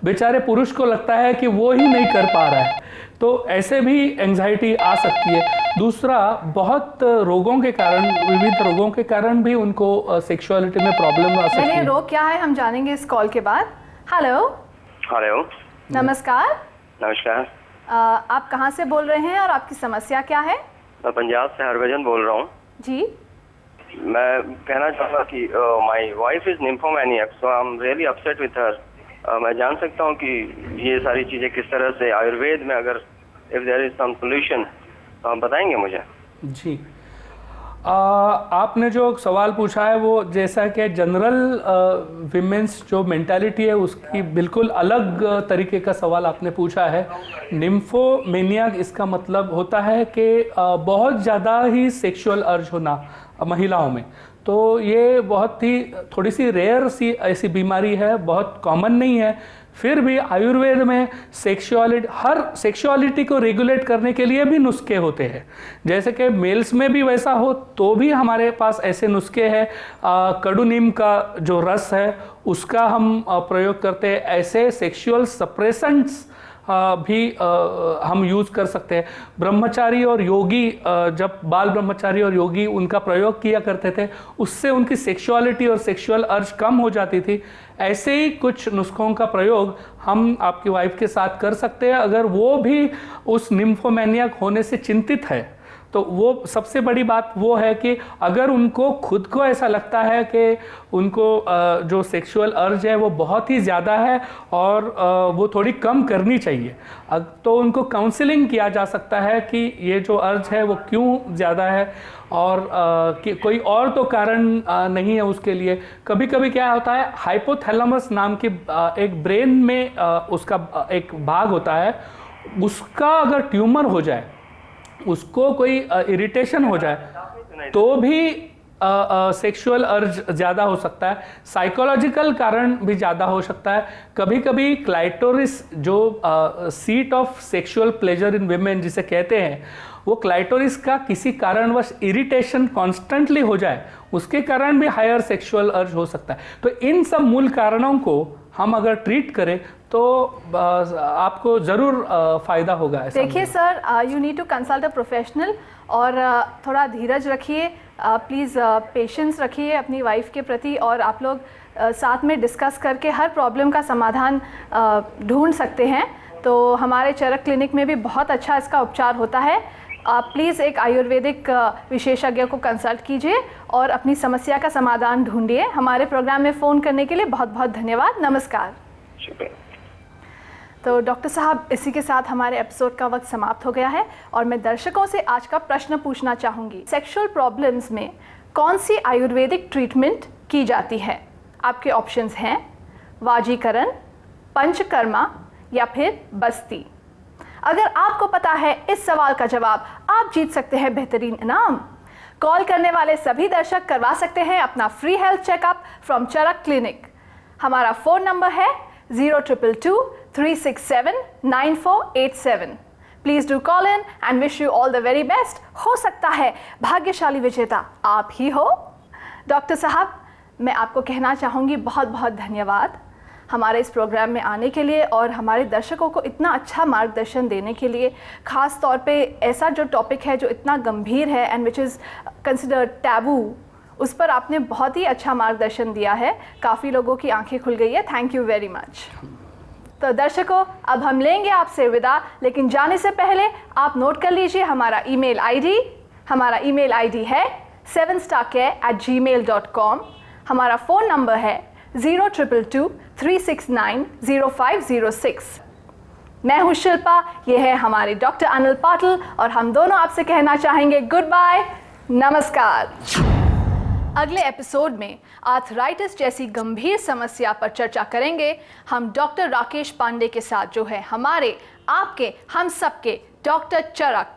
बेचारे पुरुष को लगता है कि वो ही नहीं कर पा रहा है, तो ऐसे भी एंजाइटी आ सकती है। दूसरा, बहुत रोगों के कारण, विविध रोगों के कारण भी उनको सेक्सुअलिटी में प्रॉब्लम आ सकती है। रोग क्या है हम जानेंगे इस कॉल के बाद। हेलो। हेलो, नमस्कार। नमस्कार। आप कहाँ से बोल रहे हैं और आपकी समस्या क्या है? मैं पंजाब से हरभजन बोल रहा हूँ जी। मैं कहना चाहूँगा कि my wife is nymphomaniac, so I am really upset with her. मैं जान सकता हूँ कि ये सारी चीज़ें किस तरह से आयुर्वेद में, अगर if there is some solution तो आप बताएंगे मुझे? जी, आपने जो सवाल पूछा है वो जैसा कि जनरल विमेंस जो मेंटालिटी है उसकी बिल्कुल अलग तरीके का सवाल आपने पूछा है। निम्फोमेनिया इसका मतलब होता है कि बहुत ज़्यादा ही सेक्सुअल अर्ज होना महिलाओं में। तो ये बहुत ही थोड़ी सी रेयर सी ऐसी बीमारी है, बहुत कॉमन नहीं है। फिर भी आयुर्वेद में हर सेक्सुअलिटी को रेगुलेट करने के लिए भी नुस्खे होते हैं। जैसे कि मेल्स में भी वैसा हो तो भी हमारे पास ऐसे नुस्खे हैं। कड़ू नीम का जो रस है उसका हम प्रयोग करते हैं। ऐसे सेक्सुअल सप्रेसेंट्स भी हम यूज़ कर सकते हैं। ब्रह्मचारी और योगी, जब बाल ब्रह्मचारी और योगी उनका प्रयोग किया करते थे, उससे उनकी सेक्सुअलिटी और सेक्सुअल अर्ज कम हो जाती थी। ऐसे ही कुछ नुस्खों का प्रयोग हम आपकी वाइफ के साथ कर सकते हैं अगर वो भी उस निम्फोमेनिया होने से चिंतित है। तो वो सबसे बड़ी बात वो है कि अगर उनको खुद को ऐसा लगता है कि उनको जो सेक्सुअल अर्ज है वो बहुत ही ज़्यादा है और वो थोड़ी कम करनी चाहिए, तो उनको काउंसलिंग किया जा सकता है कि ये जो अर्ज है वो क्यों ज़्यादा है और कि कोई और तो कारण नहीं है उसके लिए। कभी कभी क्या होता है, हाइपोथैलेमस नाम की एक ब्रेन में उसका एक भाग होता है, उसका अगर ट्यूमर हो जाए, उसको कोई इरिटेशन हो जाए तो भी सेक्सुअल अर्ज ज़्यादा हो सकता है। साइकोलॉजिकल कारण भी ज़्यादा हो सकता है। कभी कभी क्लाइटोरिस जो seat of sexual pleasure in women जिसे कहते हैं, वो क्लाइटोरिस का किसी कारणवश इरिटेशन कॉन्स्टेंटली हो जाए, उसके कारण भी हायर सेक्सुअल अर्ज हो सकता है। तो इन सब मूल कारणों को हम अगर ट्रीट करें तो आपको ज़रूर फ़ायदा होगा। देखिए sir, you need to consult a professional और थोड़ा धीरज रखिए, प्लीज़ पेशेंस रखिए अपनी वाइफ के प्रति, और आप लोग साथ में डिस्कस करके हर प्रॉब्लम का समाधान ढूंढ सकते हैं। तो हमारे चरक क्लिनिक में भी बहुत अच्छा इसका उपचार होता है। आप प्लीज़ एक आयुर्वेदिक विशेषज्ञ को कंसल्ट कीजिए और अपनी समस्या का समाधान ढूंढिए। हमारे प्रोग्राम में फ़ोन करने के लिए बहुत बहुत धन्यवाद। नमस्कार। तो डॉक्टर साहब, इसी के साथ हमारे एपिसोड का वक्त समाप्त हो गया है और मैं दर्शकों से आज का प्रश्न पूछना चाहूँगी। सेक्सुअल प्रॉब्लम्स में कौन सी आयुर्वेदिक ट्रीटमेंट की जाती है? आपके ऑप्शंस हैं वाजीकरण, पंचकर्मा या फिर बस्ती। अगर आपको पता है इस सवाल का जवाब, आप जीत सकते हैं बेहतरीन इनाम। कॉल करने वाले सभी दर्शक करवा सकते हैं अपना free health checkup from Charak clinic. हमारा फ़ोन नंबर है 0222-367-9487। Please do call in and wish you all the very best. हो सकता है भाग्यशाली विजेता आप ही हो। डॉक्टर साहब, मैं आपको कहना चाहूँगी बहुत बहुत धन्यवाद हमारे इस प्रोग्राम में आने के लिए और हमारे दर्शकों को इतना अच्छा मार्गदर्शन देने के लिए। ख़ास तौर पे ऐसा जो टॉपिक है जो इतना गंभीर है and which is considered taboo, उस पर आपने बहुत ही अच्छा मार्गदर्शन दिया है। काफ़ी लोगों की आंखें खुल गई है। Thank you very much. तो दर्शकों, अब हम लेंगे आपसे विदा, लेकिन जाने से पहले आप नोट कर लीजिए हमारा ईमेल आईडी। हमारा ईमेल आईडी है 7starcare@gmail.com। हमारा फ़ोन नंबर है 0222-369-0506। मैं हूँ शिल्पा, ये है हमारे डॉक्टर अनिल पाटिल और हम दोनों आपसे कहना चाहेंगे गुड बाय, नमस्कार। अगले एपिसोड में आर्थराइटिस जैसी गंभीर समस्या पर चर्चा करेंगे हम डॉक्टर राकेश पांडे के साथ, जो है हमारे, आपके, हम सबके डॉक्टर चरक।